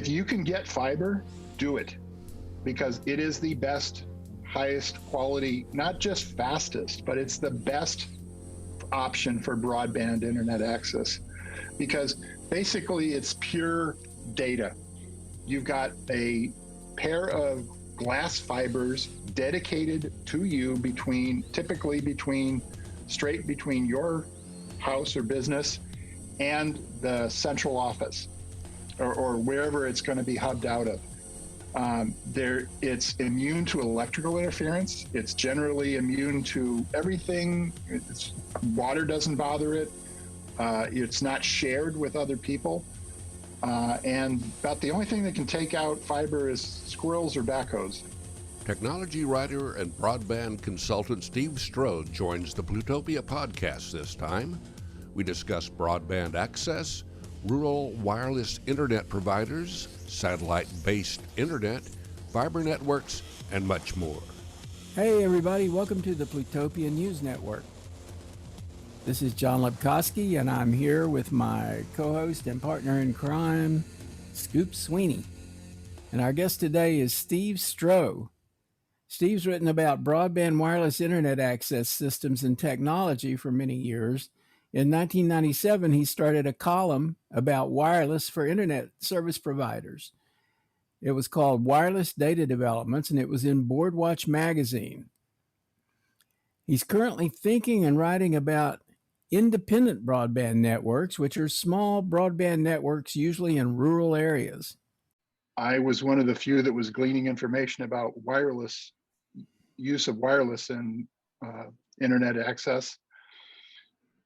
If you can get fiber, do it, because it is the best, highest quality, not just fastest, but it's the best option for broadband internet access, because basically it's pure data. You've got a pair of glass fibers dedicated to you straight between your house or business and the central office, or wherever it's going to be hubbed out of. It's immune to electrical interference. It's generally immune to everything. Water doesn't bother it. It's not shared with other people. And about the only thing that can take out fiber is squirrels or backhoes. Technology writer and broadband consultant Steve Stroh joins the Plutopia podcast this time. We discuss broadband access, rural wireless internet providers, satellite-based internet, fiber networks, and much more. Hey everybody, welcome to the Plutopia News Network. This is John Lepkowski, and I'm here with my co-host and partner in crime, Scoop Sweeney. And our guest today is Steve Stroh. Steve's written about broadband wireless internet access systems and technology for many years. In 1997, he started a column about wireless for internet service providers. It was called Wireless Data Developments, and it was in Boardwatch Magazine. He's currently thinking and writing about independent broadband networks, which are small broadband networks, usually in rural areas. I was one of the few that was gleaning information about use of wireless in internet access.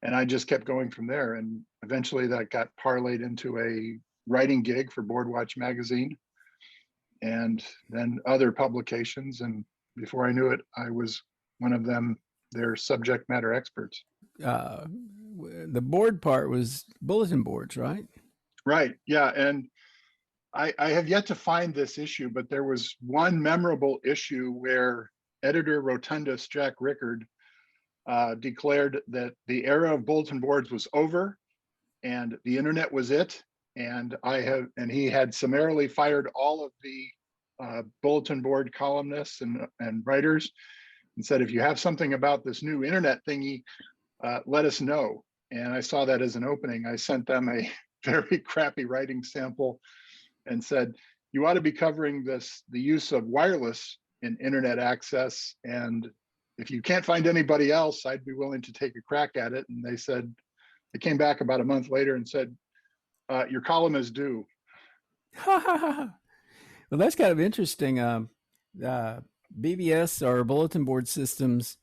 And I just kept going from there. And eventually that got parlayed into a writing gig for Boardwatch Magazine and then other publications. And before I knew it, I was one of them, their subject matter experts. The board part was bulletin boards, right? Right. Yeah. And I have yet to find this issue, but there was one memorable issue where editor rotundus Jack Rickard declared that the era of bulletin boards was over and the internet was it. And he had summarily fired all of the bulletin board columnists and writers and said, if you have something about this new internet thingy, let us know. And I saw that as an opening. I sent them a very crappy writing sample and said, you ought to be covering the use of wireless in internet access. And if you can't find anybody else, I'd be willing to take a crack at it. And they came back about a month later and said, your column is due. Well, that's kind of interesting. BBS or bulletin board systems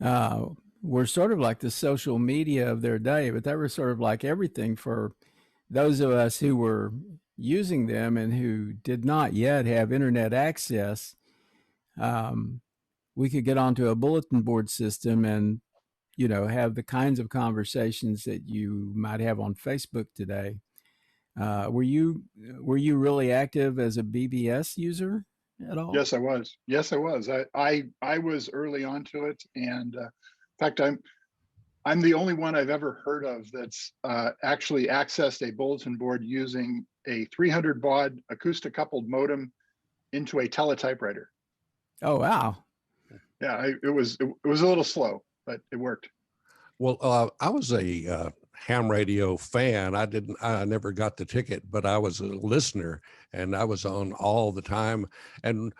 were sort of like the social media of their day, but they were sort of like everything for those of us who were using them and who did not yet have internet access. We could get onto a bulletin board system and, have the kinds of conversations that you might have on Facebook today. Were you really active as a BBS user at all? Yes, I was. I was early onto it, and in fact, I'm the only one I've ever heard of that's actually accessed a bulletin board using a 300 baud acoustic coupled modem into a teletypewriter. Oh wow! Yeah, it was a little slow, but it worked. Well, I was a ham radio fan. I never got the ticket, but I was a listener and I was on all the time. And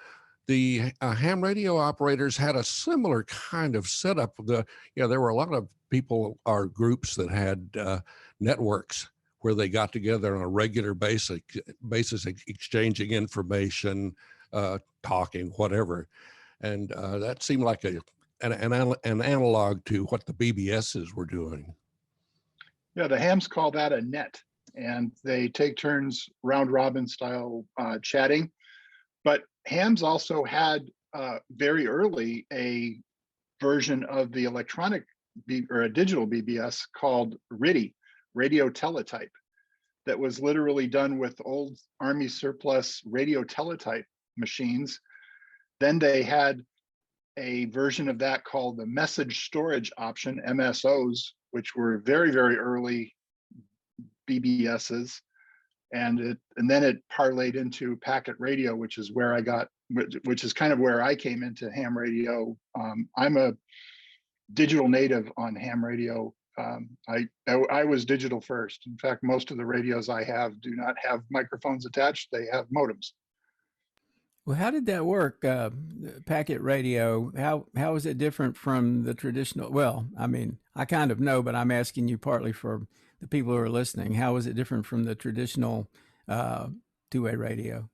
the ham radio operators had a similar kind of setup. There were a lot of people or groups that had networks where they got together on a regular basis, exchanging information, talking, whatever. And that seemed like an analog to what the BBSs were doing. Yeah, the hams call that a net, and they take turns round robin style chatting. But hams also had very early a version of the electronic or a digital BBS called RTTY, radio teletype, that was literally done with old Army surplus radio teletype machines. Then they had a version of that called the message storage option, MSOs, which were very, very early BBSs. and then it parlayed into packet radio, which is where which is kind of where I came into ham radio. I'm a digital native on ham radio. I was digital first. In fact, most of the radios I have do not have microphones attached. They have modems. Well, how did that work? Packet radio, how is it different from the traditional? Well, I mean, I kind of know, but I'm asking you partly for the people who are listening. How is it different from the traditional two-way radio?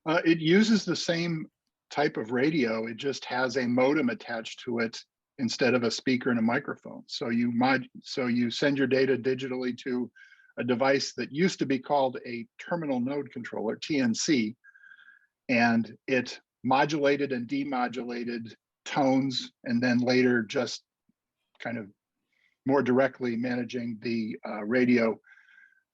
It uses the same type of radio. It just has a modem attached to it instead of a speaker and a microphone. So you send your data digitally to a device that used to be called a terminal node controller, TNC, and it modulated and demodulated tones, and then later just kind of more directly managing the radio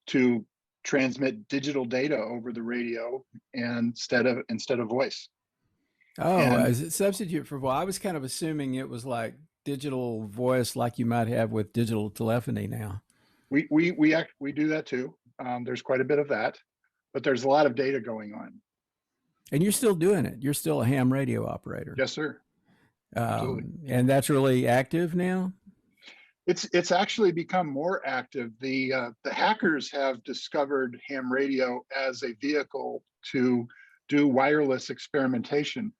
to transmit digital data over the radio instead of voice. Oh, And as a substitute for voice. I was kind of assuming it was like digital voice, like you might have with digital telephony now. we do that too. There's quite a bit of that, but there's a lot of data going on. And you're still doing it. You're still a ham radio operator. Yes, sir. Absolutely. And that's really active now? It's actually become more active. The hackers have discovered ham radio as a vehicle to do wireless experimentation.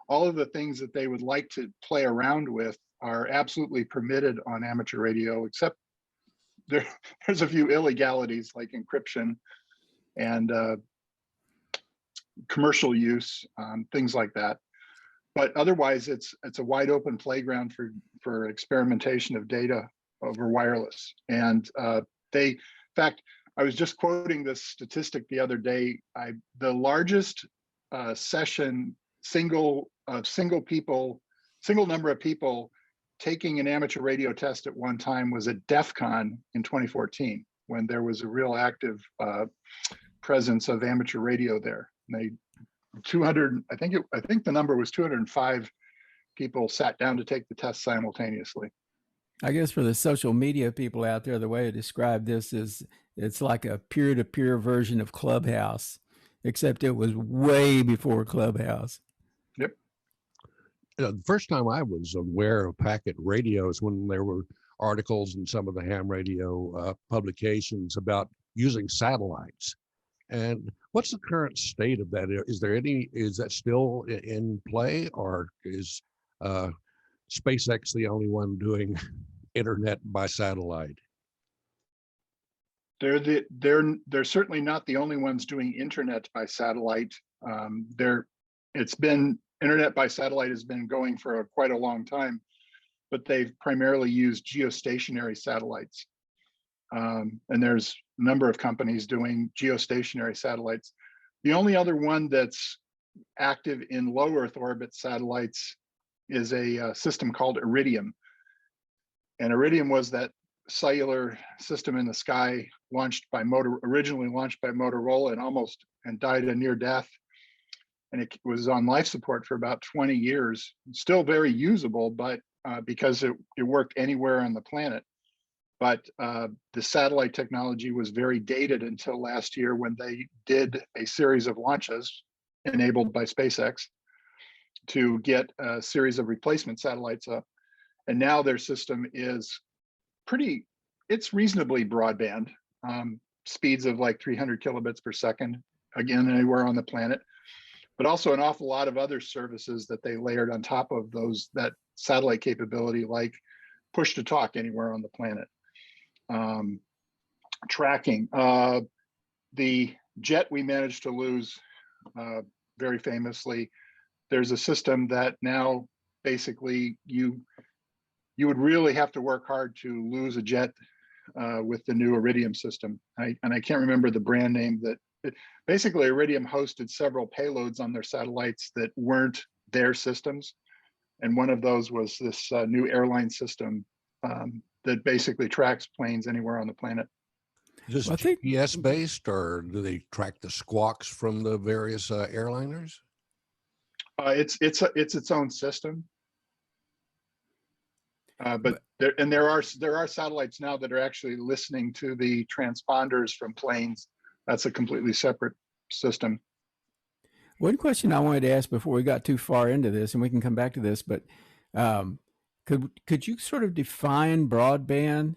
All of the things that they would like to play around with are absolutely permitted on amateur radio, except there's a few illegalities like encryption and commercial use, things like that. But otherwise, it's a wide open playground for experimentation of data over wireless. And in fact, I was just quoting this statistic the other day. The largest session, single number of people taking an amateur radio test at one time was at DEF CON in 2014, when there was a real active presence of amateur radio there. And 200, I think the number was 205 people sat down to take the test simultaneously. I guess for the social media people out there, the way to describe this is it's like a peer-to-peer version of Clubhouse, except it was way before Clubhouse. Yep. The first time I was aware of packet radios when there were articles in some of the ham radio publications about using satellites. And what's the current state of that? Is that still in play, or is SpaceX the only one doing internet by satellite? They're certainly not the only ones doing internet by satellite. Internet by satellite has been going for quite a long time, but they've primarily used geostationary satellites. And there's a number of companies doing geostationary satellites. The only other one that's active in low Earth orbit satellites is a system called Iridium. And Iridium was that cellular system in the sky originally launched by Motorola and died a near death. And it was on life support for about 20 years. Still very usable, but because it worked anywhere on the planet. But the satellite technology was very dated until last year, when they did a series of launches enabled by SpaceX to get a series of replacement satellites up. And now their system is it's reasonably broadband, speeds of like 300 kilobits per second, again, anywhere on the planet, but also an awful lot of other services that they layered on top of that satellite capability, like push to talk anywhere on the planet. Tracking. The jet we managed to lose very famously, there's a system that now basically you would really have to work hard to lose a jet with the new Iridium system. I can't remember the brand name basically Iridium hosted several payloads on their satellites that weren't their systems. And one of those was this new airline system that basically tracks planes anywhere on the planet. Is this GPS based, or do they track the squawks from the various airliners? It's its own system. But there are satellites now that are actually listening to the transponders from planes that's a completely separate system. One question I wanted to ask before we got too far into this, and we can come back to this, but um, could you sort of define broadband?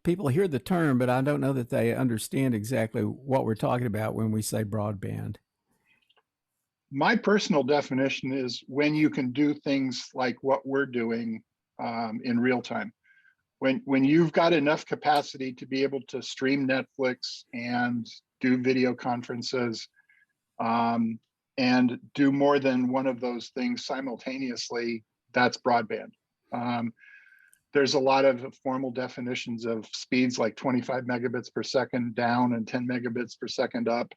People hear the term, but I don't know that they understand exactly what we're talking about when we say broadband. My personal definition is when you can do things like what we're doing in real time. When you've got enough capacity to be able to stream Netflix and do video conferences and do more than one of those things simultaneously, that's broadband. There's a lot of formal definitions of speeds like 25 megabits per second down and 10 megabits per second up.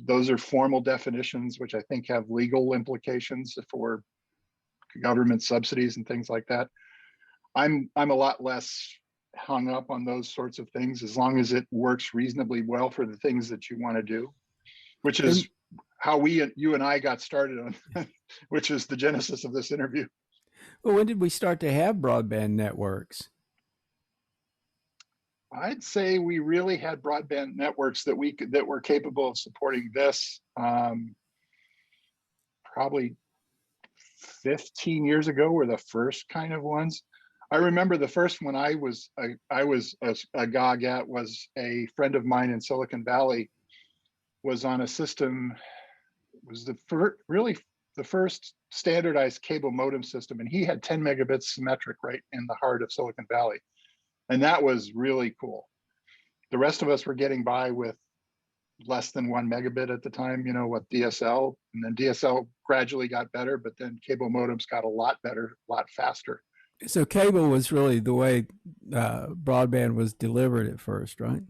Those are formal definitions, which I think have legal implications for government subsidies and things like that. I'm a lot less hung up on those sorts of things as long as it works reasonably well for the things that you want to do, which is how you and I got started on, which is the genesis of this interview. Well, when did we start to have broadband networks? I'd say we really had broadband networks that were capable of supporting this probably 15 years ago were the first kind of ones. I remember the first one I was a gog at was a friend of mine in Silicon Valley was on a system, was really the first standardized cable modem system, and he had 10 megabits symmetric right in the heart of Silicon Valley. And that was really cool. The rest of us were getting by with less than 1 megabit at the time, with DSL, and then DSL gradually got better, but then cable modems got a lot better, a lot faster. So cable was really the way broadband was delivered at first, right?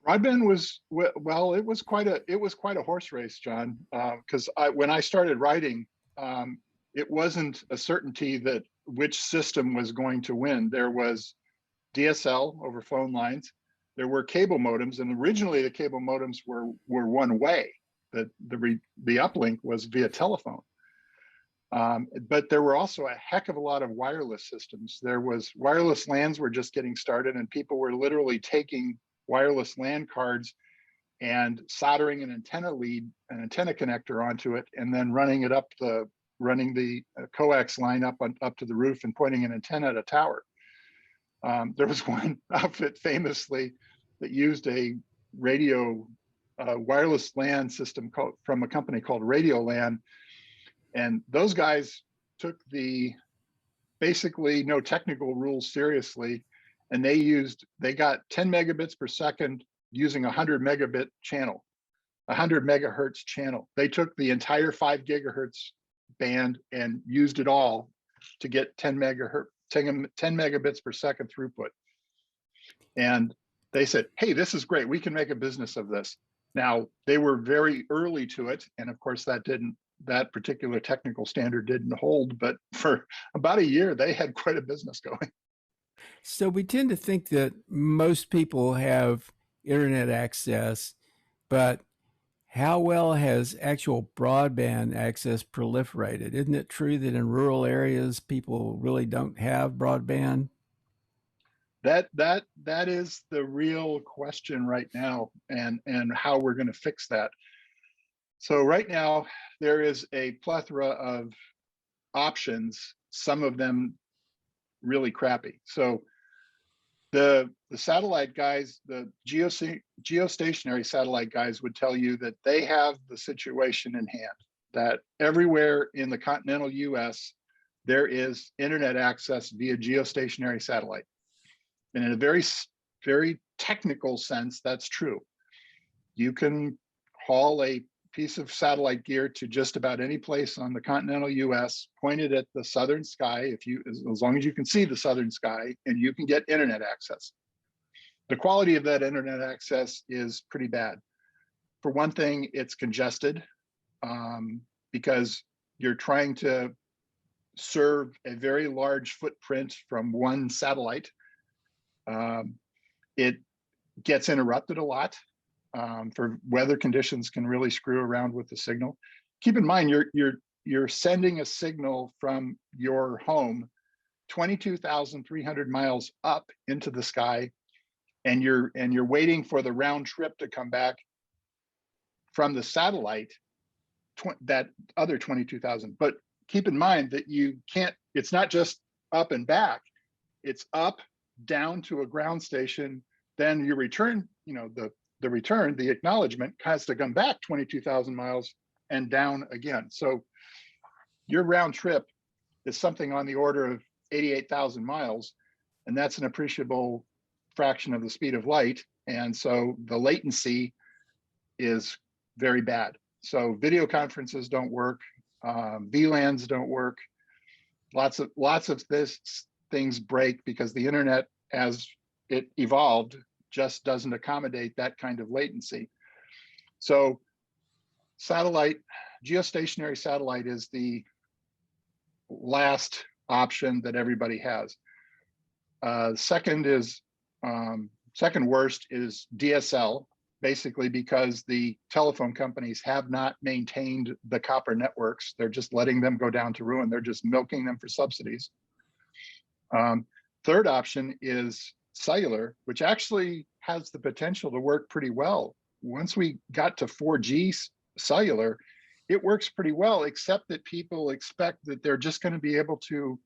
Broadband was, well, it was quite a horse race, John, because when I started writing, it wasn't a certainty that which system was going to win. There was DSL over phone lines. There were cable modems, and originally the cable modems were one way. The uplink was via telephone. But there were also a heck of a lot of wireless systems. Wireless LANs were just getting started, and people were literally taking wireless LAN cards and soldering an antenna connector onto it, and then running the coax line up to the roof and pointing an antenna at a tower. There was one outfit famously that used a wireless LAN system from a company called Radio LAN. And those guys took the basically no technical rules seriously. And they got 10 megabits per second using 100 megabit channel, 100 megahertz channel. They took the entire 5 gigahertz band and used it all to get 10 megabits per second throughput. And they said, hey, this is great. We can make a business of this. Now, they were very early to it. And of course, that particular technical standard didn't hold, but for about a year, they had quite a business going. So we tend to think that most people have internet access, but how well has actual broadband access proliferated? Isn't it true that in rural areas, people really don't have broadband? That is the real question right now, and how we're going to fix that. So right now, there is a plethora of options, some of them really crappy. So the satellite guys, the geostationary satellite guys would tell you that they have the situation in hand, that everywhere in the continental US, there is internet access via geostationary satellite. And in a very, very technical sense, that's true. You can haul a piece of satellite gear to just about any place on the continental US, pointed at the southern sky, as long as you can see the southern sky, and you can get internet access. The quality of that internet access is pretty bad. For one thing, it's congested because you're trying to serve a very large footprint from one satellite. It gets interrupted a lot. For weather conditions can really screw around with the signal. Keep in mind, you're sending a signal from your home 22,300 miles up into the sky, and you're waiting for the round trip to come back from the satellite, that other 22,000. But keep in mind that you can't, it's not just up and back, it's up, down to a ground station, then you return, the return, the acknowledgement has to come back 22,000 miles and down again. So your round trip is something on the order of 88,000 miles, and that's an appreciable fraction of the speed of light. And so the latency is very bad. So video conferences don't work, VLANs don't work. Lots of things break because the internet, as it evolved, just doesn't accommodate that kind of latency. So satellite, geostationary satellite is the last option that everybody has. Second worst is DSL, basically because the telephone companies have not maintained the copper networks. They're just letting them go down to ruin. They're just milking them for subsidies. Third option is cellular, which actually has the potential to work pretty well. Once we got to 4G cellular, it works pretty well, except that people expect that they're just going to be able to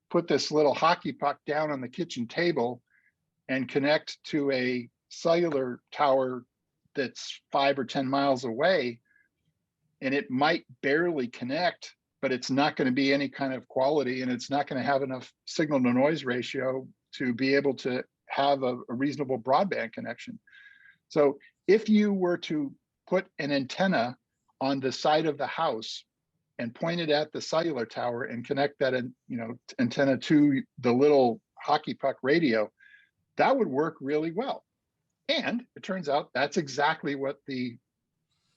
put this little hockey puck down on the kitchen table and connect to a cellular tower that's 5 or 10 miles away, and it might barely connect, but it's not going to be any kind of quality, and it's not going to have enough signal to noise ratio to be able to have a reasonable broadband connection. So if you were to put an antenna on the side of the house and point it at the cellular tower and connect that antenna to the little hockey puck radio, that would work really well. And it turns out that's exactly what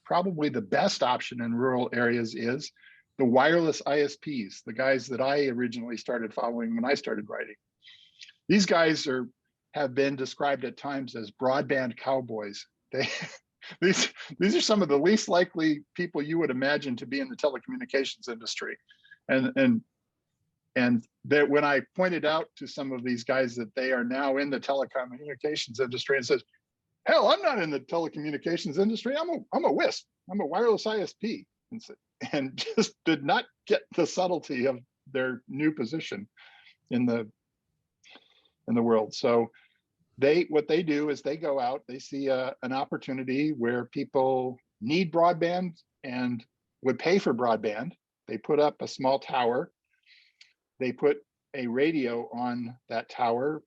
probably the best option in rural areas is: the wireless ISPs, the guys that I originally started following when I started writing. These guys have been described at times as broadband cowboys. These are some of the least likely people you would imagine to be in the telecommunications industry. And that when I pointed out to some of these guys that they are now in the telecommunications industry, and says, hell, I'm not in the telecommunications industry. I'm a WISP. I'm a wireless ISP. And just did not get the subtlety of their new position in the world. So what they do is they go out, they see an opportunity where people need broadband and would pay for broadband. They put up a small tower. They put a radio on that tower,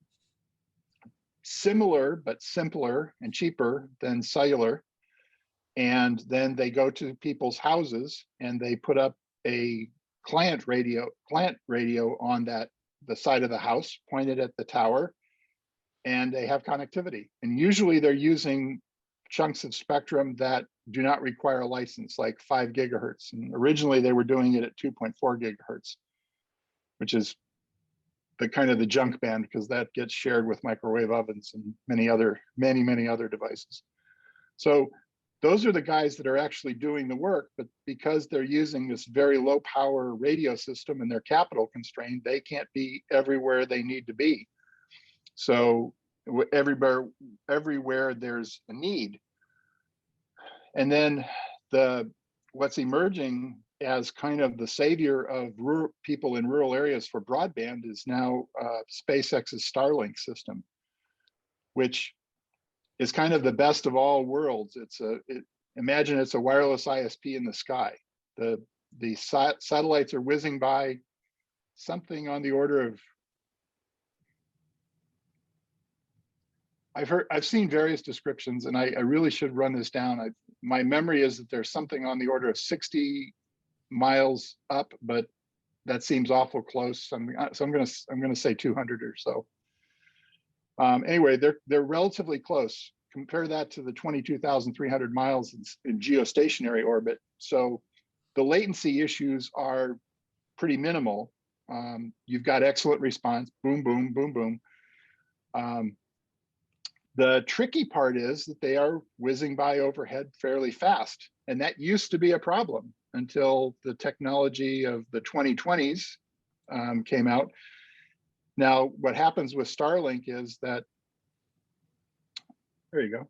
similar but simpler and cheaper than cellular. And then they go to people's houses and they put up a client radio on the side of the house, pointed at the tower, and they have connectivity. And usually they're using chunks of spectrum that do not require a license, like 5 gigahertz. And originally they were doing it at 2.4 gigahertz, which is the kind of the junk band, because that gets shared with microwave ovens and many other devices. So those are the guys that are actually doing the work, but because they're using this very low power radio system and they're capital constrained, they can't be everywhere they need to be. So everywhere there's a need. And then what's emerging as kind of the savior of people in rural areas for broadband is now SpaceX's Starlink system, which is kind of the best of all worlds. Imagine it's a wireless ISP in the sky. The satellites are whizzing by, something on the order of, I've seen various descriptions, and I really should run this down. My memory is that there's something on the order of 60 miles up, but that seems awful close. So I'm gonna say 200 or so. Anyway, they're relatively close. Compare that to the 22,300 miles in geostationary orbit. So the latency issues are pretty minimal. You've got excellent response, boom, boom, boom, boom. The tricky part is that they are whizzing by overhead fairly fast. And that used to be a problem until the technology of the 2020s came out. Now, what happens with Starlink is that There you go.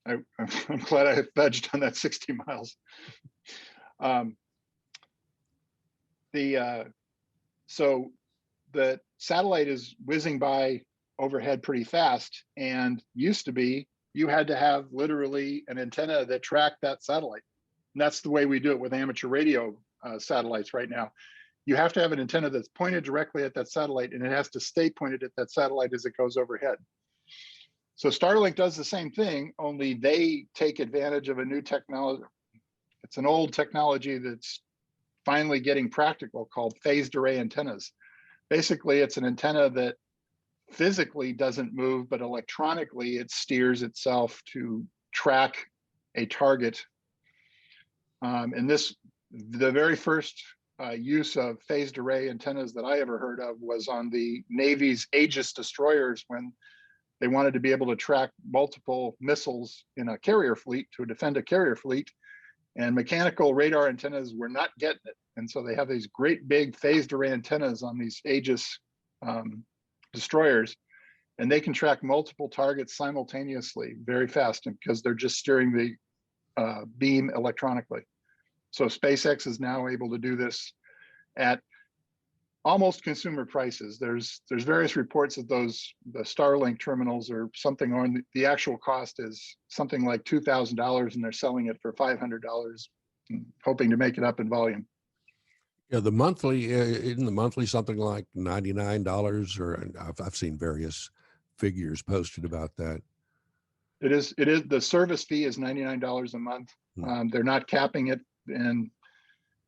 I'm glad I fudged on that 60 miles. So the satellite is whizzing by overhead pretty fast, and used to be you had to have literally an antenna that tracked that satellite. And that's the way we do it with amateur radio satellites right now. You have to have an antenna that's pointed directly at that satellite, and it has to stay pointed at that satellite as it goes overhead. So Starlink does the same thing, only they take advantage of a new technology. It's an old technology that's finally getting practical, called phased array antennas. Basically, it's an antenna that physically doesn't move, but electronically it steers itself to track a target. And the very first use of phased array antennas that I ever heard of was on the Navy's Aegis destroyers, when they wanted to be able to track multiple missiles in a carrier fleet to defend a carrier fleet, and mechanical radar antennas were not getting it. And so they have these great big phased array antennas on these Aegis destroyers, and they can track multiple targets simultaneously very fast, because they're just steering the beam electronically. So SpaceX is now able to do this at almost consumer prices. There's various reports that the Starlink terminals are something on the actual cost is something like $2,000, and they're selling it for $500, hoping to make it up in volume. Yeah, the monthly, isn't the monthly something like $99, or I've seen various figures posted about that. It is the service fee is $99 a month. They're not capping it, and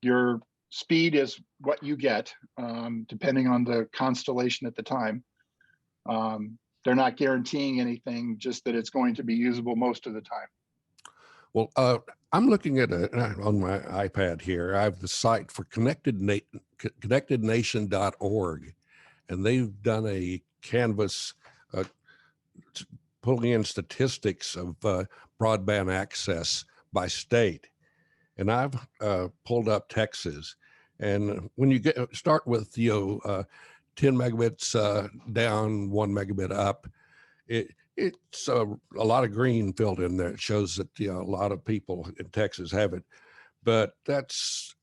your speed is what you get, depending on the constellation at the time. They're not guaranteeing anything, just that it's going to be usable most of the time. Well, I'm looking at on my iPad here. I have the site for connectednation.org, and they've done a canvas pulling in statistics of broadband access by state. And I've pulled up Texas, and when you start with 10 megabits down, 1 megabit up, it's a lot of green filled in there. It shows that a lot of people in Texas have it, but that's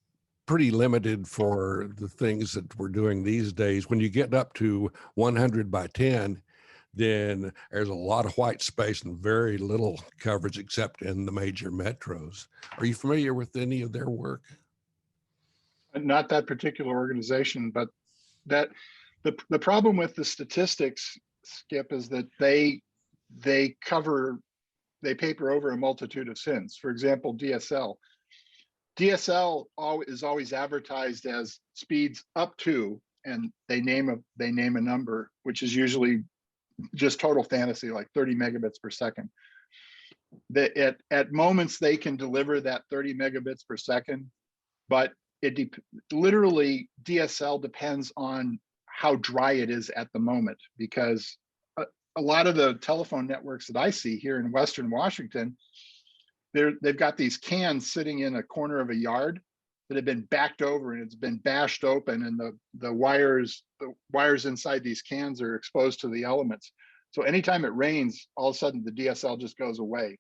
pretty limited for the things that we're doing these days. When you get up to 100 by 10, then there's a lot of white space and very little coverage except in the major metros. Are you familiar with any of their work? Not that particular organization, but that the problem with the statistics, Skip, is that they paper over a multitude of sins. For example, DSL is always advertised as speeds up to, and they name a number, which is usually just total fantasy, like 30 megabits per second. At moments they can deliver that 30 megabits per second, but literally DSL depends on how dry it is at the moment, because a lot of the telephone networks that I see here in Western Washington, they've got these cans sitting in a corner of a yard that have been backed over, and it's been bashed open, and the wires inside these cans are exposed to the elements. So anytime it rains, all of a sudden the DSL just goes away.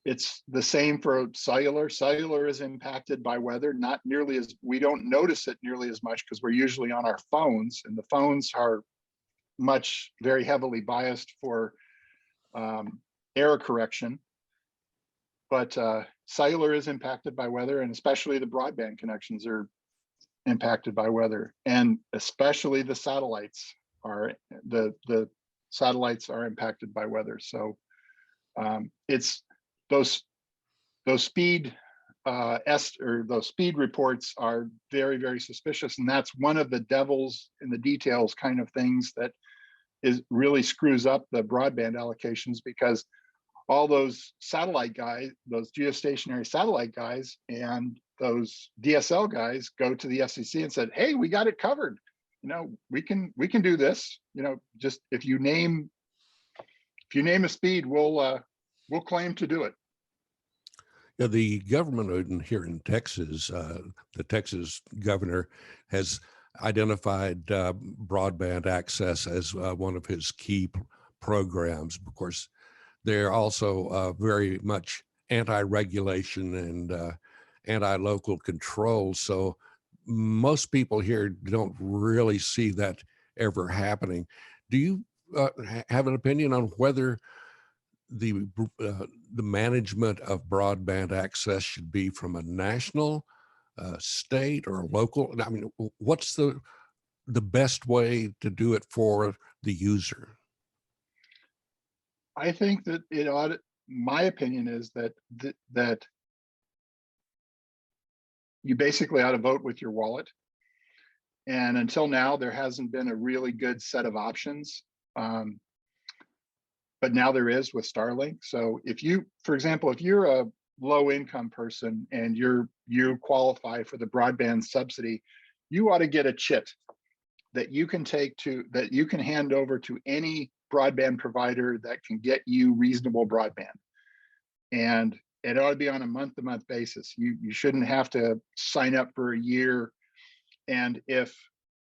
It's the same for cellular. Cellular is impacted by weather, not nearly as, we don't notice it nearly as much because we're usually on our phones, and the phones are very heavily biased for error correction. But cellular is impacted by weather, and especially the broadband connections are impacted by weather, and especially the satellites are impacted by weather. So it's those speed those speed reports are very, very suspicious, and that's one of the devils in the details kind of things that really screws up the broadband allocations, because all those satellite guys, those geostationary satellite guys, and those DSL guys go to the FCC and said, "Hey, we got it covered. We can do this. Just if you name a speed, we'll claim to do it." Yeah, the government here in Texas, the Texas governor has identified broadband access as one of his key programs. Of course, they're also very much anti-regulation and anti-local control. So most people here don't really see that ever happening. Do you have an opinion on whether the management of broadband access should be from a national, state, or local? I mean, what's the best way to do it for the user? I think that it ought. My opinion is that that you basically ought to vote with your wallet. And until now, there hasn't been a really good set of options. But now there is with Starlink. So if you, for example, if you're a low income person and you qualify for the broadband subsidy, you ought to get a chit that you can that you can hand over to any broadband provider that can get you reasonable broadband. And it ought to be on a month-to-month basis. You shouldn't have to sign up for a year. And if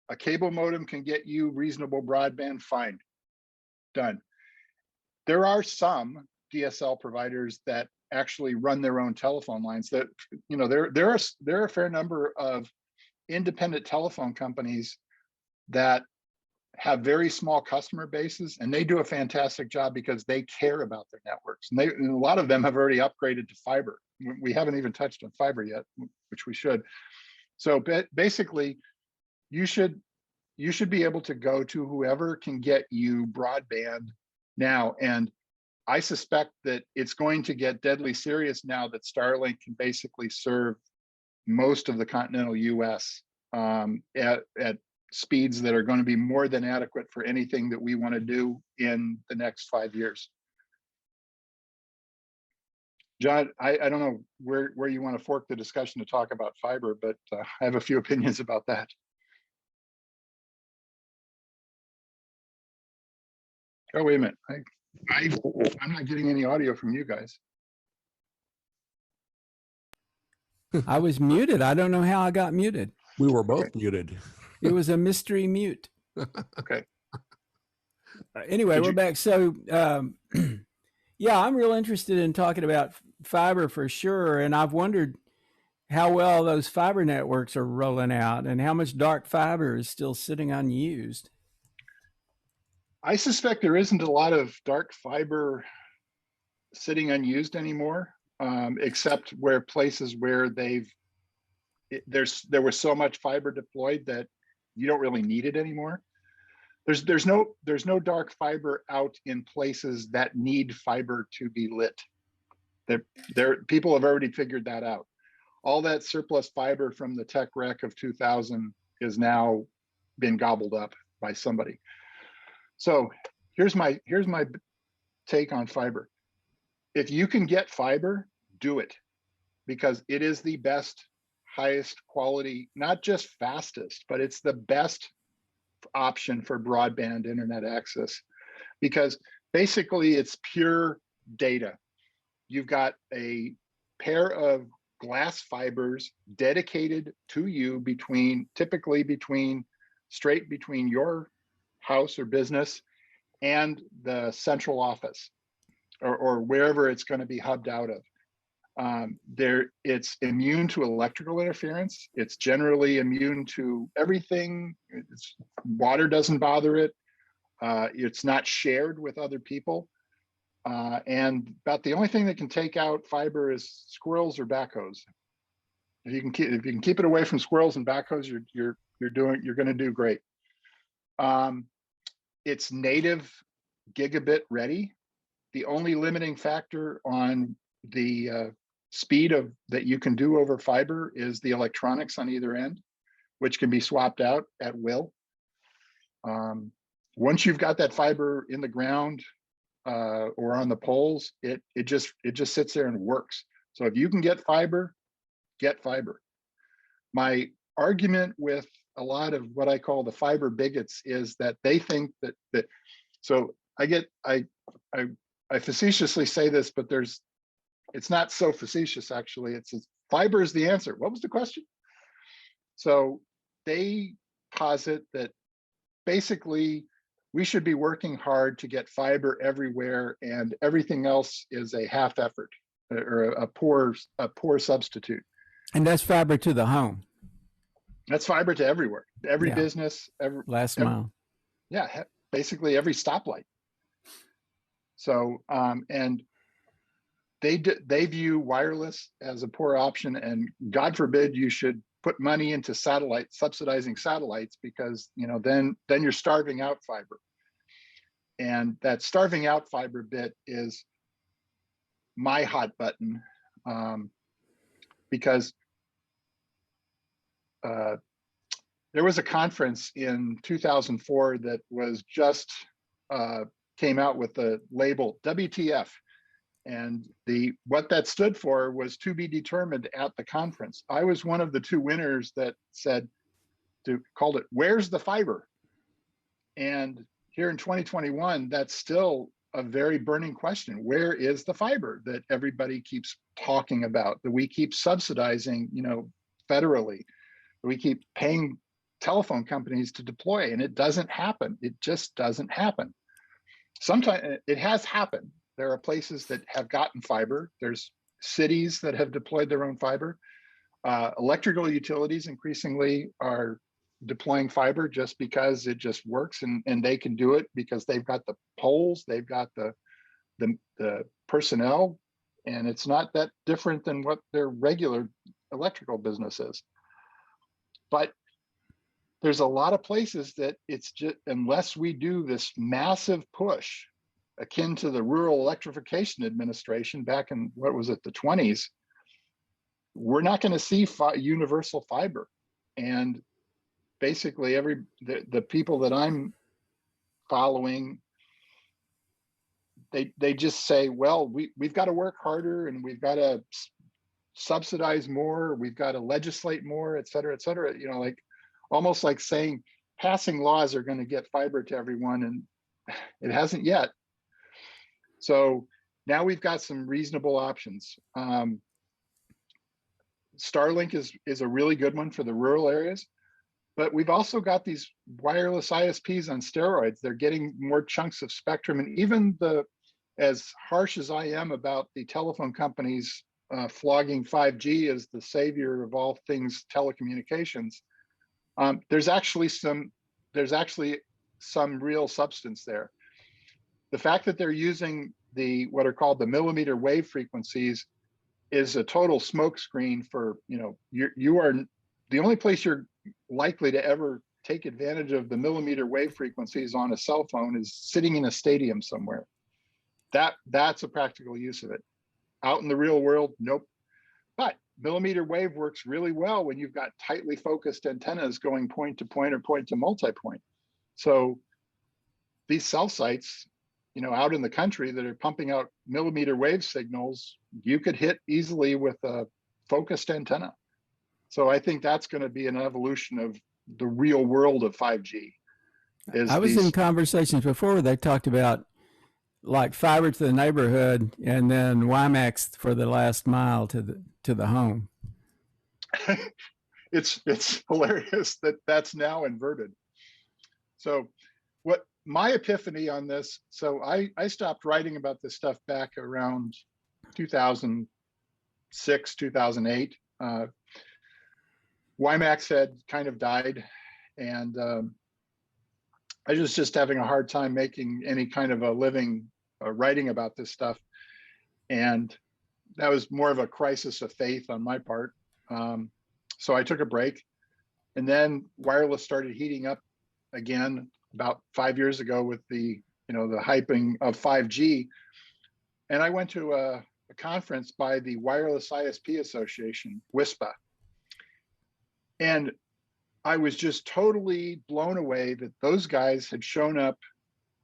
a cable modem can get you reasonable broadband, fine, done. There are some DSL providers that actually run their own telephone lines. That, you know, there are a fair number of independent telephone companies that have very small customer bases, and they do a fantastic job because they care about their networks. And a lot of them have already upgraded to fiber. We haven't even touched on fiber yet, which we should. So basically, you should be able to go to whoever can get you broadband now. And I suspect that it's going to get deadly serious now that Starlink can basically serve most of the continental US at speeds that are going to be more than adequate for anything that we want to do in the next 5 years. John, I don't know where you want to fork the discussion to talk about fiber, but I have a few opinions about that. Oh, wait a minute. I'm not getting any audio from you guys. I was muted. I don't know how I got muted. We were both muted. It was a mystery mute. Okay. Anyway, we're back. So, yeah, I'm real interested in talking about fiber for sure. And I've wondered how well those fiber networks are rolling out and how much dark fiber is still sitting unused. I suspect there isn't a lot of dark fiber sitting unused anymore, except where places where there was so much fiber deployed that you don't really need it anymore. There's no dark fiber out in places that need fiber to be lit. People have already figured that out. All that surplus fiber from the tech wreck of 2000 is now been gobbled up by somebody. So here's my take on fiber. If you can get fiber, do it, because it is the best, highest quality, not just fastest, but it's the best option for broadband internet access, because basically it's pure data. You've got a pair of glass fibers dedicated to you straight between your house or business and the central office or wherever it's going to be hubbed out of. It's immune to electrical interference. It's generally immune to everything. Water doesn't bother it. It's not shared with other people. And about the only thing that can take out fiber is squirrels or backhoes. If you can keep it away from squirrels and backhoes, you're going to do great. It's native gigabit ready. The only limiting factor on the speed that you can do over fiber is the electronics on either end, which can be swapped out at will. Once you've got that fiber in the ground or on the poles, it just sits there and works. So if you can get fiber, get fiber. My argument with a lot of what I call the fiber bigots is that they think that so I facetiously say this, but it's not so facetious actually. It's fiber is the answer. What was the question? So they posit that basically we should be working hard to get fiber everywhere, and everything else is a half effort or a poor substitute. And that's fiber to the home. That's fiber to everywhere, every Yeah. business, Last mile. yeah, basically every stoplight. So, and they view wireless as a poor option, and God forbid you should put money into subsidizing satellites, because then you're starving out fiber. And that starving out fiber bit is my hot button, because there was a conference in 2004 that was just came out with the label WTF. And what that stood for was to be determined at the conference. I was one of the two winners that called it, "Where's the fiber?" And here in 2021, that's still a very burning question. Where is the fiber that everybody keeps talking about, that we keep subsidizing, federally, that we keep paying telephone companies to deploy? And it doesn't happen. It just doesn't happen. Sometimes it has happened. There are places that have gotten fiber. There's cities that have deployed their own fiber. Electrical utilities increasingly are deploying fiber just because it just works, and they can do it because they've got the poles, they've got the personnel, and it's not that different than what their regular electrical business is. But there's a lot of places that it's just, unless we do this massive push akin to the Rural Electrification Administration back in, what was it, the 20s, we're not going to see universal fiber. And basically the people that I'm following, they just say, well, we've got to work harder, and we've got to subsidize more, we've got to legislate more, et cetera, like almost like saying passing laws are going to get fiber to everyone, and it hasn't yet. So now we've got some reasonable options. Starlink is a really good one for the rural areas, but we've also got these wireless ISPs on steroids. They're getting more chunks of spectrum, and even as harsh as I am about the telephone companies flogging 5G as the savior of all things telecommunications, there's actually some real substance there. The fact that they're using what are called the millimeter wave frequencies is a total smokescreen for, you are the only place you're likely to ever take advantage of the millimeter wave frequencies on a cell phone is sitting in a stadium somewhere. That's a practical use of it. Out in the real world, nope. But millimeter wave works really well when you've got tightly focused antennas going point to point or point to multi-point. So these cell sites, out in the country that are pumping out millimeter wave signals, you could hit easily with a focused antenna. So I think that's going to be an evolution of the real world of 5G. I was in conversations before where they talked about like fiber to the neighborhood and then WiMAX for the last mile to the home. It's hilarious that that's now inverted. So what my epiphany on this, so I stopped writing about this stuff back around 2006, 2008. WiMAX had kind of died, and I was just having a hard time making any kind of a living writing about this stuff. And that was more of a crisis of faith on my part. So I took a break, and then wireless started heating up again about 5 years ago with the hyping of 5G. And I went to a conference by the Wireless ISP Association, WISPA. And I was just totally blown away that those guys had shown up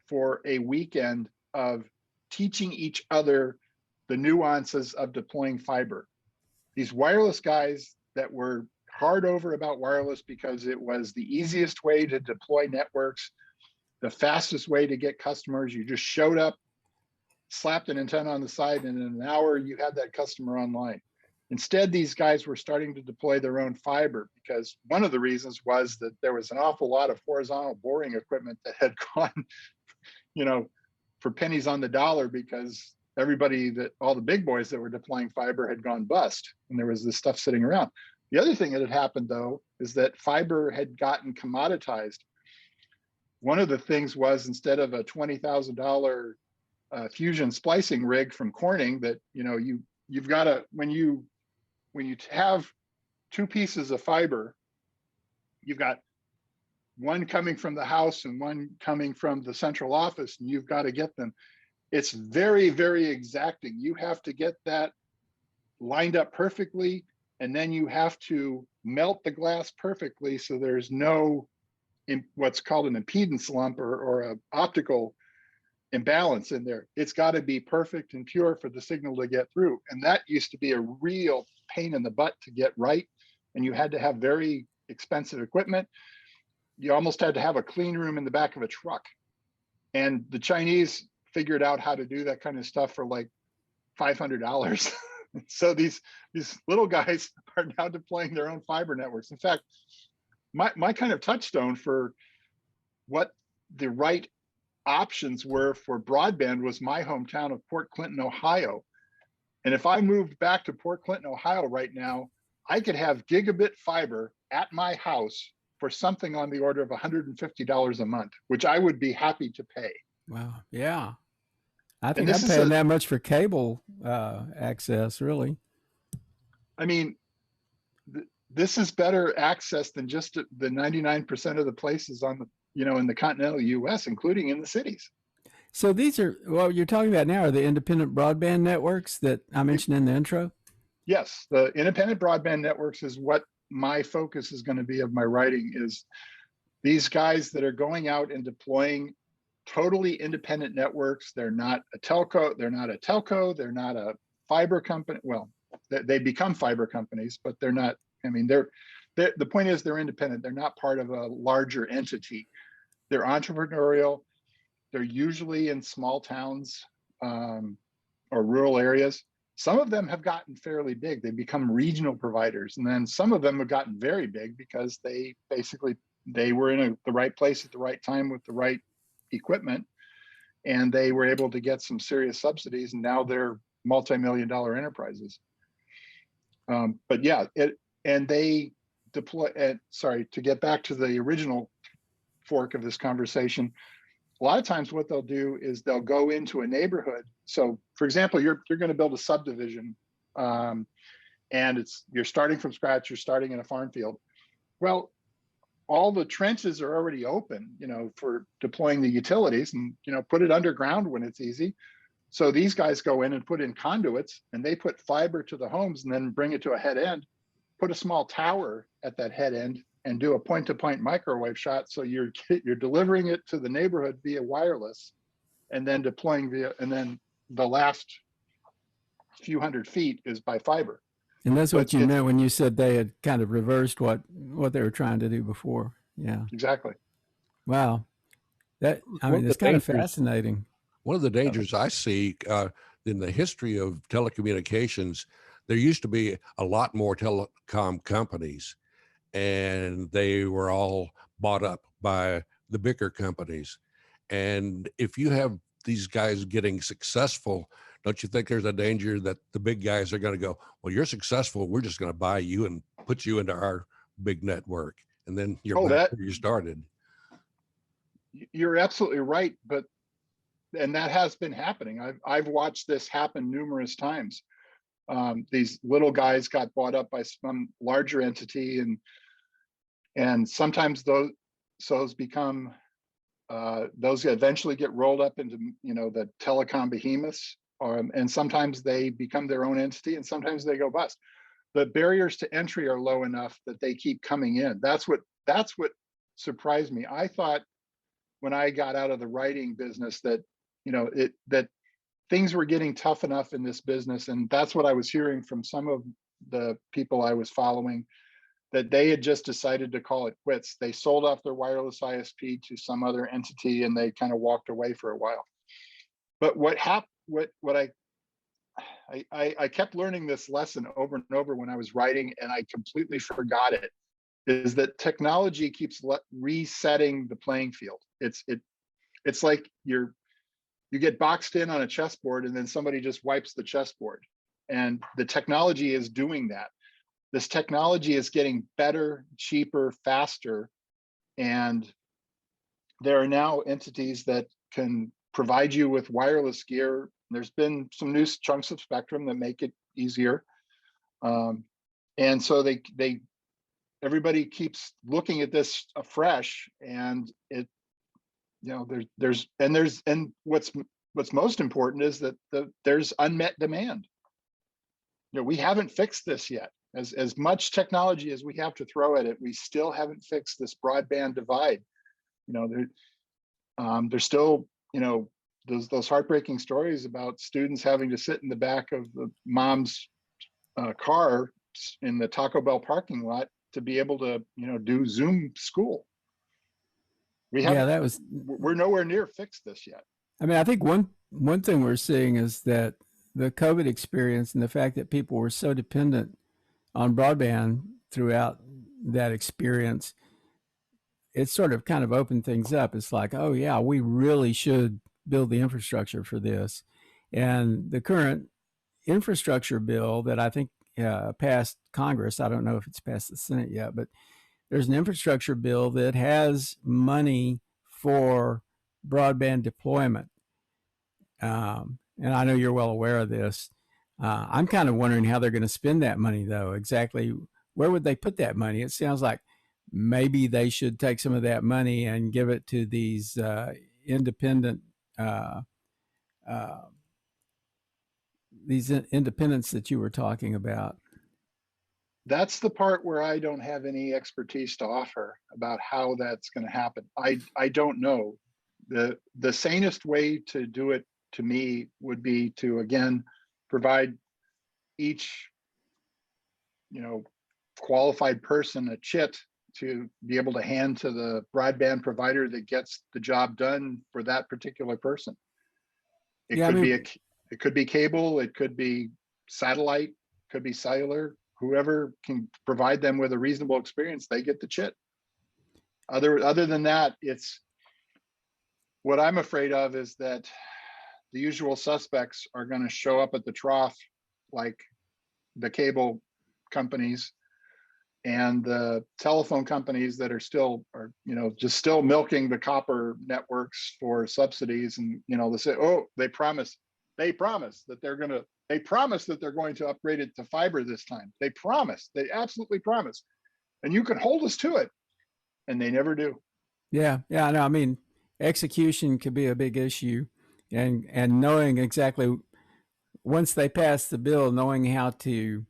for a weekend of teaching each other the nuances of deploying fiber. These wireless guys that were hard over about wireless because it was the easiest way to deploy networks, the fastest way to get customers. You just showed up, slapped an antenna on the side, and in an hour you had that customer online. Instead, these guys were starting to deploy their own fiber, because one of the reasons was that there was an awful lot of horizontal boring equipment that had gone, for pennies on the dollar, because all the big boys that were deploying fiber had gone bust, and there was this stuff sitting around. The other thing that had happened, though, is that fiber had gotten commoditized. One of the things was, instead of a $20,000 fusion splicing rig from Corning, that you've got to, when you have two pieces of fiber, you've got one coming from the house and one coming from the central office, and you've got to get them. It's very, very exacting. You have to get that lined up perfectly, and then you have to melt the glass perfectly so there's no what's called an impedance lump or an optical imbalance in there. It's got to be perfect and pure for the signal to get through. And that used to be a real pain in the butt to get right. And you had to have very expensive equipment. You almost had to have a clean room in the back of a truck. And the Chinese figured out how to do that kind of stuff for like $500. So these little guys are now deploying their own fiber networks. In fact, my kind of touchstone for what the right options were for broadband was my hometown of Port Clinton, Ohio. And if I moved back to Port Clinton, Ohio right now, I could have gigabit fiber at my house for something on the order of $150 a month, which I would be happy to pay. Wow. Yeah. I think I'm paying that much for cable access, really. I mean, this is better access than just the 99% of the places on the, in the continental US, including in the cities. So these are, what you're talking about now are the independent broadband networks that I mentioned in the intro? Yes, the independent broadband networks is what my focus is going to be of my writing, is these guys that are going out and deploying totally independent networks. They're not a telco, they're not a fiber company. Well, they become fiber companies, but they're not, the point is they're independent. They're not part of a larger entity. They're entrepreneurial. They're usually in small towns or rural areas. Some of them have gotten fairly big. They become regional providers. And then some of them have gotten very big because they were in the right place at the right time with the right equipment. And they were able to get some serious subsidies. And now they're multi-million-dollar enterprises. But yeah, they deploy, to get back to the original fork of this conversation, a lot of times what they'll do is they'll go into a neighborhood. So for example, you're going to build a subdivision and you're starting from scratch, you're starting in a farm field. Well, all the trenches are already open, for deploying the utilities, and, put it underground when it's easy. So these guys go in and put in conduits, and they put fiber to the homes and then bring it to a head end, put a small tower at that head end, and do a point-to-point microwave shot. So you're delivering it to the neighborhood via wireless, and then deploying and then the last few hundred feet is by fiber. And that's what you meant when you said they had kind of reversed what they were trying to do before. Yeah, exactly. Wow, it's kind of fascinating. One of the dangers I see in the history of telecommunications, there used to be a lot more telecom companies, and they were all bought up by the bigger companies. And if you have these guys getting successful, don't you think there's a danger that the big guys are going to go, well, you're successful, we're just going to buy you and put you into our big network, and then you're back where you started? You're absolutely right, and that has been happening. I've watched this happen numerous times. These little guys got bought up by some larger entity, and sometimes those become those eventually get rolled up into the telecom behemoths, and sometimes they become their own entity, and sometimes they go bust. The barriers to entry are low enough that they keep coming in. That's what surprised me. I thought when I got out of the writing business that that things were getting tough enough in this business, and that's what I was hearing from some of the people I was following, that they had just decided to call it quits. They sold off their wireless ISP to some other entity, and they kind of walked away for a while. But what I kept learning this lesson over and over when I was writing, and I completely forgot it, is that technology keeps resetting the playing field. It's like you get boxed in on a chessboard and then somebody just wipes the chessboard. And the technology is doing that. This technology is getting better, cheaper, faster. And there are now entities that can provide you with wireless gear. There's been some new chunks of spectrum that make it easier. And so everybody keeps looking at this afresh, and what's most important is that there's unmet demand. We haven't fixed this yet. As much technology as we have to throw at it, we still haven't fixed this broadband divide. There's still, those heartbreaking stories about students having to sit in the back of the mom's car in the Taco Bell parking lot to be able to, do Zoom school. We're nowhere near fixed this yet. I mean, I think one thing we're seeing is that the COVID experience and the fact that people were so dependent on broadband throughout that experience, it sort of kind of opened things up. It's like, oh yeah, we really should build the infrastructure for this. And the current infrastructure bill that I think passed Congress, I don't know if it's passed the Senate yet, but there's an infrastructure bill that has money for broadband deployment. And I know you're well aware of this. I'm kind of wondering how they're going to spend that money, though. Exactly where would they put that money? It sounds like maybe they should take some of that money and give it to these independents that you were talking about. That's the part where I don't have any expertise to offer about how that's going to happen. I don't know. The sanest way to do it, to me, would be to, again, provide each qualified person a chit to be able to hand to the broadband provider that gets the job done for that particular person. It could be cable, it could be satellite, could be cellular. Whoever can provide them with a reasonable experience, they get the chit. Other than that, it's what I'm afraid of is that the usual suspects are going to show up at the trough, like the cable companies and the telephone companies that are still milking the copper networks for subsidies. And they say, oh, they promise that they're going to upgrade it to fiber this time. They absolutely promise, and you can hold us to it, and they never do. Yeah, I know. I mean, execution could be a big issue, and knowing exactly, once they pass the bill, knowing how to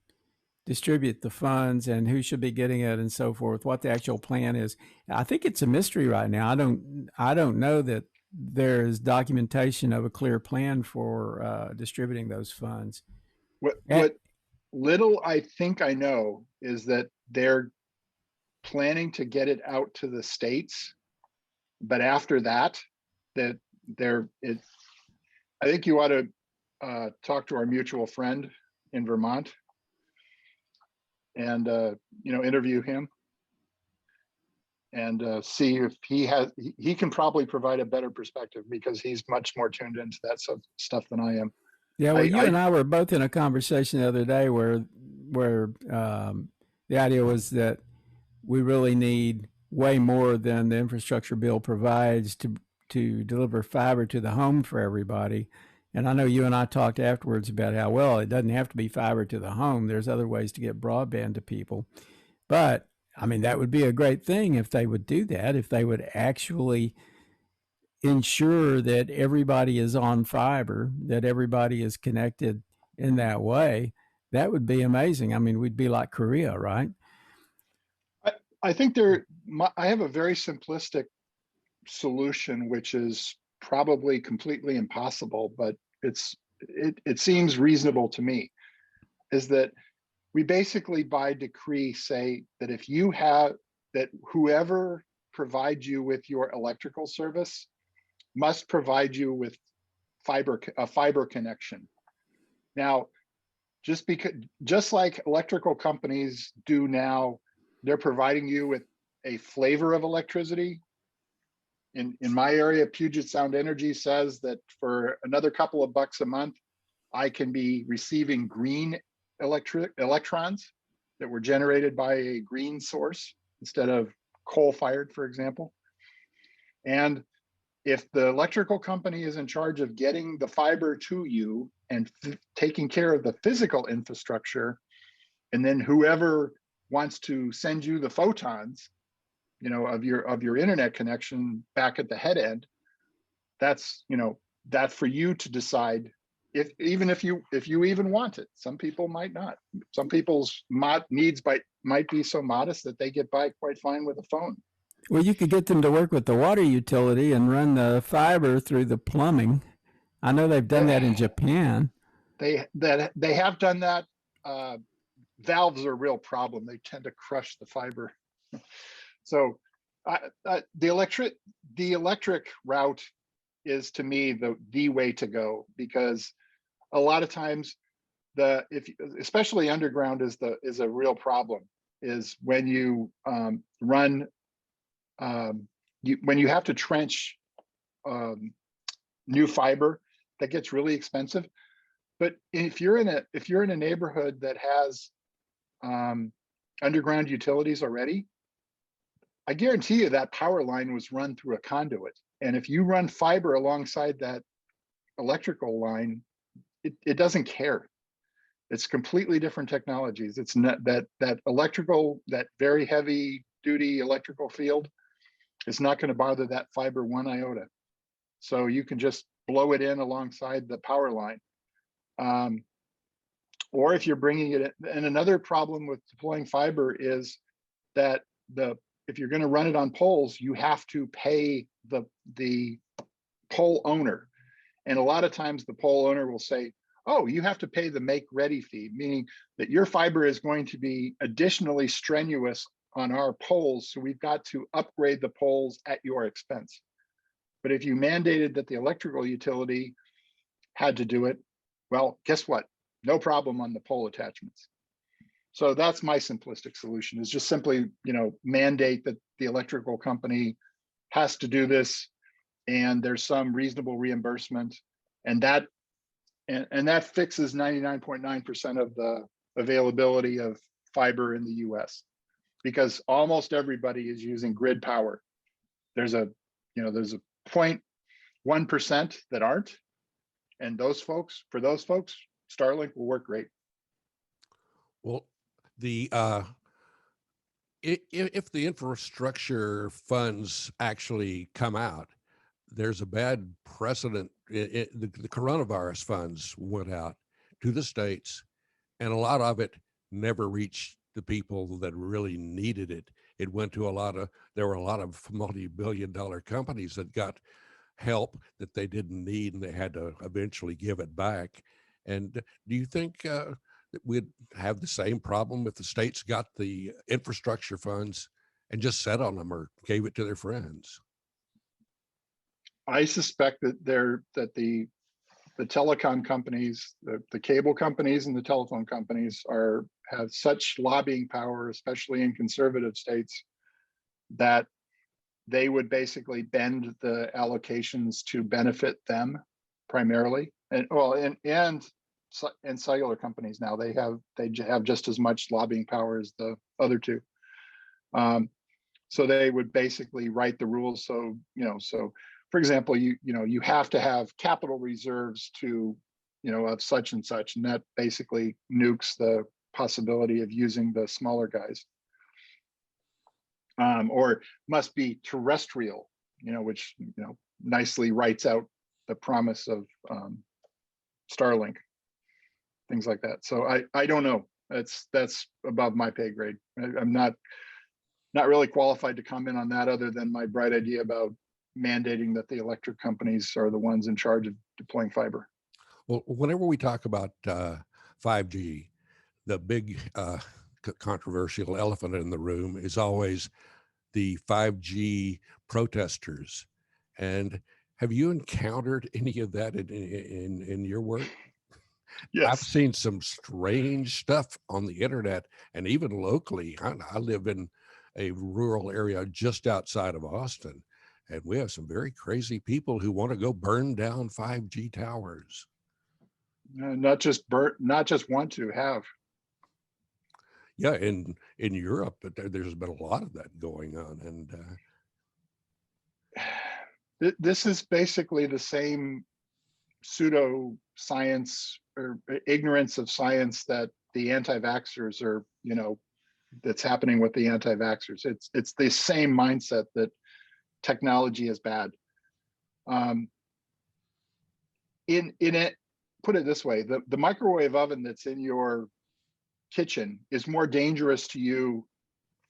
distribute the funds and who should be getting it and so forth, what the actual plan is. I think it's a mystery right now. I don't know that there is documentation of a clear plan for distributing those funds. What little I think I know is that they're planning to get it out to the states, but after that, I think you ought to talk to our mutual friend in Vermont and interview him and see if he can probably provide a better perspective, because he's much more tuned into that stuff than I am. Yeah, well, you and I were both in a conversation the other day where the idea was that we really need way more than the infrastructure bill provides to deliver fiber to the home for everybody. And I know you and I talked afterwards about how, well, it doesn't have to be fiber to the home. There's other ways to get broadband to people. But, I mean, that would be a great thing if they would do that, if they would actually ensure that everybody is on fiber, that everybody is connected in that way. That would be amazing. I mean, we'd be like Korea, right? I think I have a very simplistic solution, which is probably completely impossible, but it seems reasonable to me, is that we basically by decree say that whoever provides you with your electrical service must provide you with a fiber connection. Now, just like electrical companies do now, they're providing you with a flavor of electricity. In my area, Puget Sound Energy says that for another couple of bucks a month, I can be receiving green electrons that were generated by a green source instead of coal-fired, for example. And if the electrical company is in charge of getting the fiber to you and taking care of the physical infrastructure, and then whoever wants to send you the photons, of your internet connection back at the head end, that's for you to decide if you even want it. Some people might not. Some people's needs might be so modest that they get by quite fine with a phone. Well, you could get them to work with the water utility and run the fiber through the plumbing. I know they've done that in Japan. They have done that. Valves are a real problem. They tend to crush the fiber. So the electric route is, to me, the way to go, because a lot of times especially underground is a real problem, is when you run when you have to trench new fiber, that gets really expensive. But if you're in a neighborhood that has underground utilities already, I guarantee you that power line was run through a conduit. And if you run fiber alongside that electrical line, it doesn't care. It's completely different technologies. It's not that very heavy duty electrical field is not going to bother that fiber one iota. So you can just blow it in alongside the power line. Or if you're bringing it in, and another problem with deploying fiber is that if you're going to run it on poles, you have to pay the pole owner. And a lot of times the pole owner will say, oh, you have to pay the make ready fee, meaning that your fiber is going to be additionally strenuous on our poles. So we've got to upgrade the poles at your expense. But if you mandated that the electrical utility had to do it, well, guess what? No problem on the pole attachments. So that's my simplistic solution, is just simply, mandate that the electrical company has to do this, and there's some reasonable reimbursement, and that fixes 99.9% of the availability of fiber in the US, because almost everybody is using grid power. There's a 0.1% that aren't, and for those folks, Starlink will work great. Well, if the infrastructure funds actually come out, there's a bad precedent. The coronavirus funds went out to the states, and a lot of it never reached the people that really needed it. It went to there were a lot of multi-billion-dollar companies that got help that they didn't need, and they had to eventually give it back. And do you think that we'd have the same problem if the states got the infrastructure funds and just sat on them or gave it to their friends? I suspect that the telecom companies, the cable companies and the telephone companies have such lobbying power, especially in conservative states, that they would basically bend the allocations to benefit them primarily. And cellular companies now, they have just as much lobbying power as the other two. So they would basically write the rules. So for example, you have to have capital reserves of such and such, and that basically nukes the possibility of using the smaller guys. Or must be terrestrial, which nicely writes out the promise of Starlink, things like that. So I don't know. That's above my pay grade. I'm not really qualified to comment on that, other than my bright idea about mandating that the electric companies are the ones in charge of deploying fiber. Well, whenever we talk about 5G, the big controversial elephant in the room is always the 5G protesters. And have you encountered any of that in your work? I've Yes. seen some strange stuff on the internet, and even locally. I live in a rural area just outside of Austin, and we have some very crazy people who want to go burn down 5G towers. Not just want to have. Yeah, in Europe, but there's been a lot of that going on, and This is basically the same pseudo science or ignorance of science that the anti-vaxxers are, that's happening with the anti-vaxxers. It's the same mindset that technology is bad. In it, put it this way, the microwave oven that's in your kitchen is more dangerous to you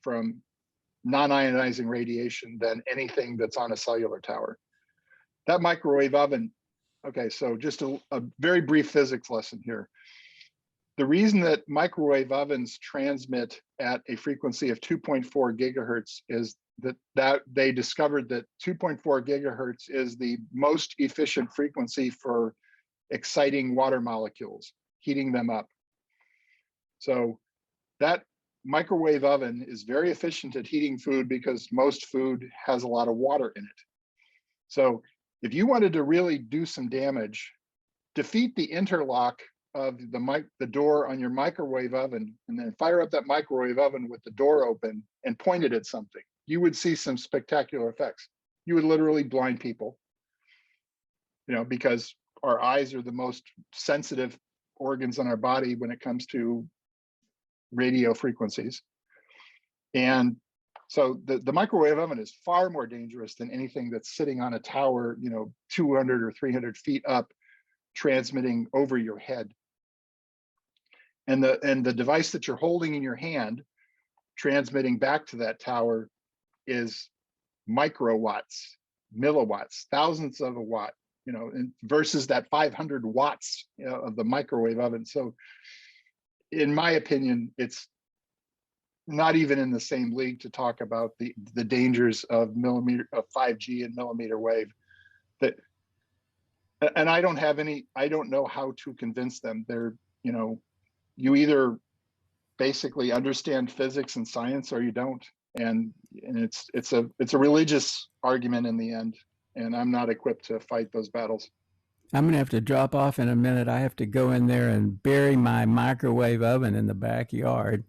from non-ionizing radiation than anything that's on a cellular tower. That microwave oven, okay, so just a very brief physics lesson here. The reason that microwave ovens transmit at a frequency of 2.4 gigahertz is that they discovered that 2.4 gigahertz is the most efficient frequency for exciting water molecules, heating them up. So that microwave oven is very efficient at heating food because most food has a lot of water in it. So if you wanted to really do some damage, defeat the interlock of the door on your microwave oven, and then fire up that microwave oven with the door open and point it at something. You would see some spectacular effects. You would literally blind people, because our eyes are the most sensitive organs on our body when it comes to radio frequencies. And so the microwave oven is far more dangerous than anything that's sitting on a tower, 200 or 300 feet up, transmitting over your head. And the device that you're holding in your hand, transmitting back to that tower, is microwatts, milliwatts, thousands of a watt, versus that 500 watts of the microwave oven. So in my opinion, it's not even in the same league to talk about the dangers of 5G and millimeter wave. And I don't know how to convince them. They're, you either basically understand physics and science or you don't. And it's a religious argument in the end. And I'm not equipped to fight those battles. I'm going to have to drop off in a minute. I have to go in there and bury my microwave oven in the backyard.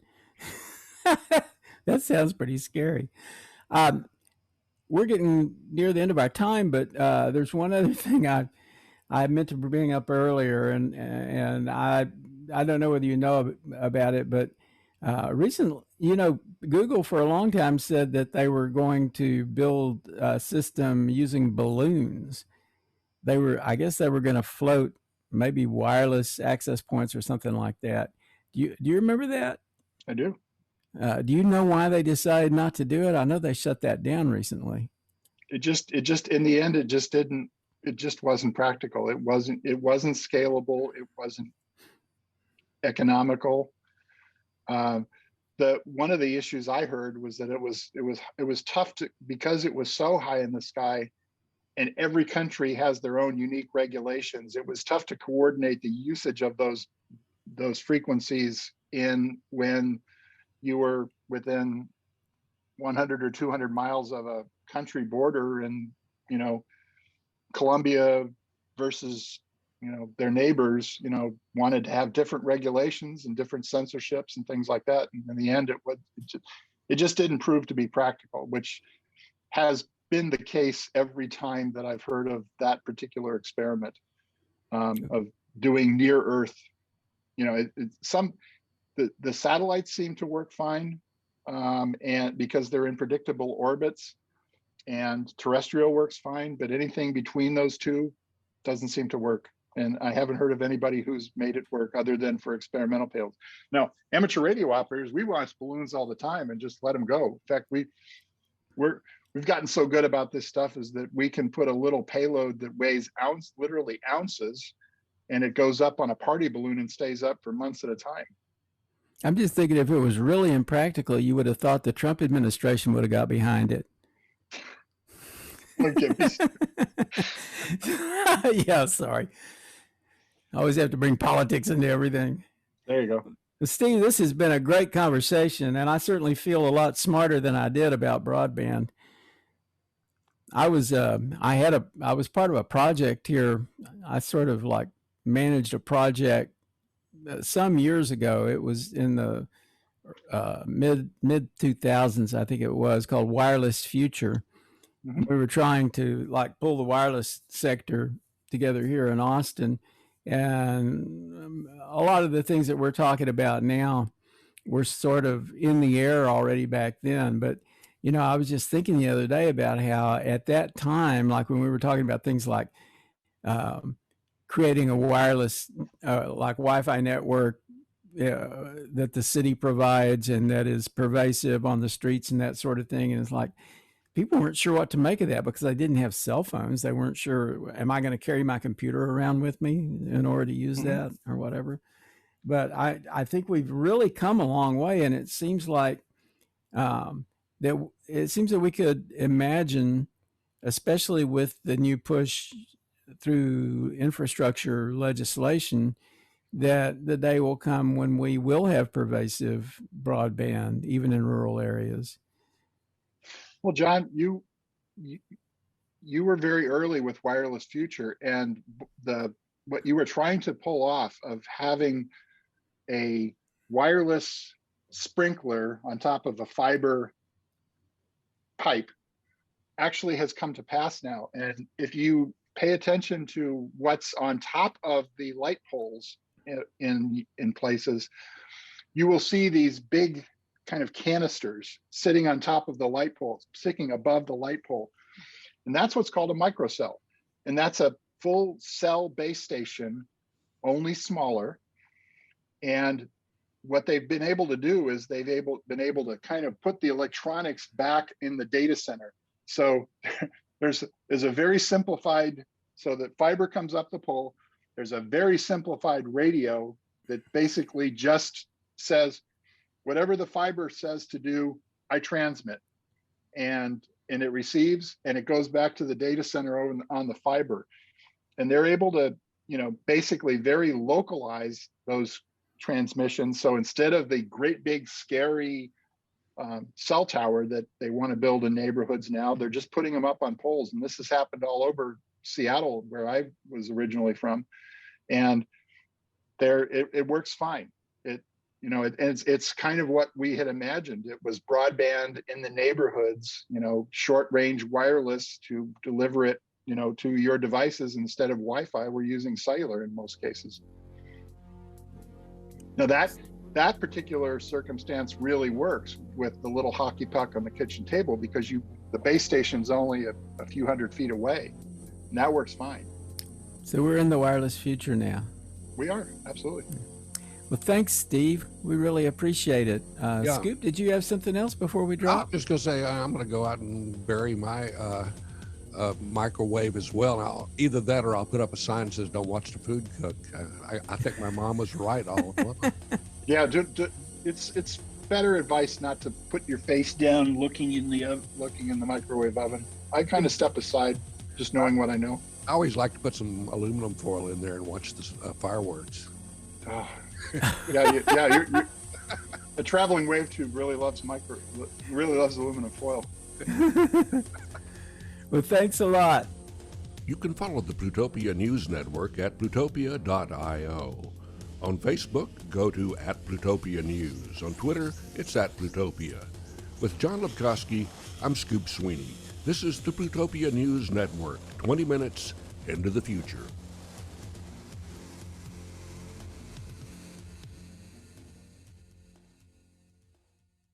That sounds pretty scary. We're getting near the end of our time, but there's one other thing I meant to bring up earlier, and I don't know whether you know about it, but recently, Google for a long time said that they were going to build a system using balloons. I guess they were going to float maybe wireless access points or something like that. Do you remember that? I do. Do you know why they decided not to do it? I know they shut that down recently. It just in the end, it just wasn't practical. It wasn't scalable. It wasn't economical. One of the issues I heard was that it was tough because it was so high in the sky, and every country has their own unique regulations. It was tough to coordinate the usage of those frequencies when you were within 100 or 200 miles of a country border, and Colombia versus their neighbors wanted to have different regulations and different censorships and things like that. And in the end, it just didn't prove to be practical, which has been the case every time that I've heard of that particular experiment of doing near Earth. The satellites seem to work fine, and because they're in predictable orbits, and terrestrial works fine, but anything between those two doesn't seem to work. And I haven't heard of anybody who's made it work other than for experimental payloads. Now, amateur radio operators, we launch balloons all the time and just let them go. In fact, we've gotten so good about this stuff is that we can put a little payload that weighs literally ounces, and it goes up on a party balloon and stays up for months at a time. I'm just thinking if it was really impractical, you would have thought the Trump administration would have got behind it. Okay. Yeah, sorry. I always have to bring politics into everything. There you go. Steve, this has been a great conversation, and I certainly feel a lot smarter than I did about broadband. I was part of a project here. I sort of like managed a project some years ago. It was in the mid 2000s, I think it was, called Wireless Future. Mhm. We were trying to like pull the wireless sector together here in Austin, and a lot of the things that we're talking about now were sort of in the air already back then. But I was just thinking the other day about how at that time, like when we were talking about things like creating a wireless like Wi-Fi network that the city provides and that is pervasive on the streets and that sort of thing, and it's like people weren't sure what to make of that because they didn't have cell phones. They weren't sure, am I going to carry my computer around with me in order to use that or whatever? But I think we've really come a long way, and it seems like that we could imagine, especially with the new push through infrastructure legislation, that the day will come when we will have pervasive broadband, even in rural areas. Well, John, you were very early with Wireless Future, and what you were trying to pull off of having a wireless sprinkler on top of a fiber pipe actually has come to pass now. And if you pay attention to what's on top of the light poles in places, you will see these big kind of canisters sitting on top of the light poles, sticking above the light pole. And that's what's called a microcell. And that's a full cell base station, only smaller. And what they've been able to do is been able to kind of put the electronics back in the data center. So there's a very simplified, so that fiber comes up the pole. There's a very simplified radio that basically just says, whatever the fiber says to do, I transmit. And it receives, and it goes back to the data center on the fiber. And they're able to, basically very localize those transmissions. So instead of the great big scary cell tower that they want to build in neighborhoods now, they're just putting them up on poles. And this has happened all over Seattle, where I was originally from. And it works fine. It's kind of what we had imagined. It was broadband in the neighborhoods, short range wireless to deliver it, to your devices. Instead of Wi-Fi, we're using cellular in most cases. Now that particular circumstance really works with the little hockey puck on the kitchen table, because the base station's only a few hundred feet away, and that works fine. So we're in the wireless future now. We are, absolutely. Well, thanks, Steve. We really appreciate it. Yeah. Scoop, did you have something else before we drop? I'm just going to say I'm going to go out and bury my microwave as well. Now, either that or I'll put up a sign that says, don't watch the food cook. I think my mom was right all along. Yeah, it's better advice not to put your face down looking in the microwave oven. I kind of step aside, just knowing what I know. I always like to put some aluminum foil in there and watch the fireworks. Oh. You're a traveling wave tube really loves aluminum foil. Well, thanks a lot. You can follow the Plutopia News Network at plutopia.io. On Facebook, go to @Plutopia News. On Twitter, it's @Plutopia. With John Lepkowski, I'm Scoop Sweeney. This is the Plutopia News Network, 20 minutes into the future.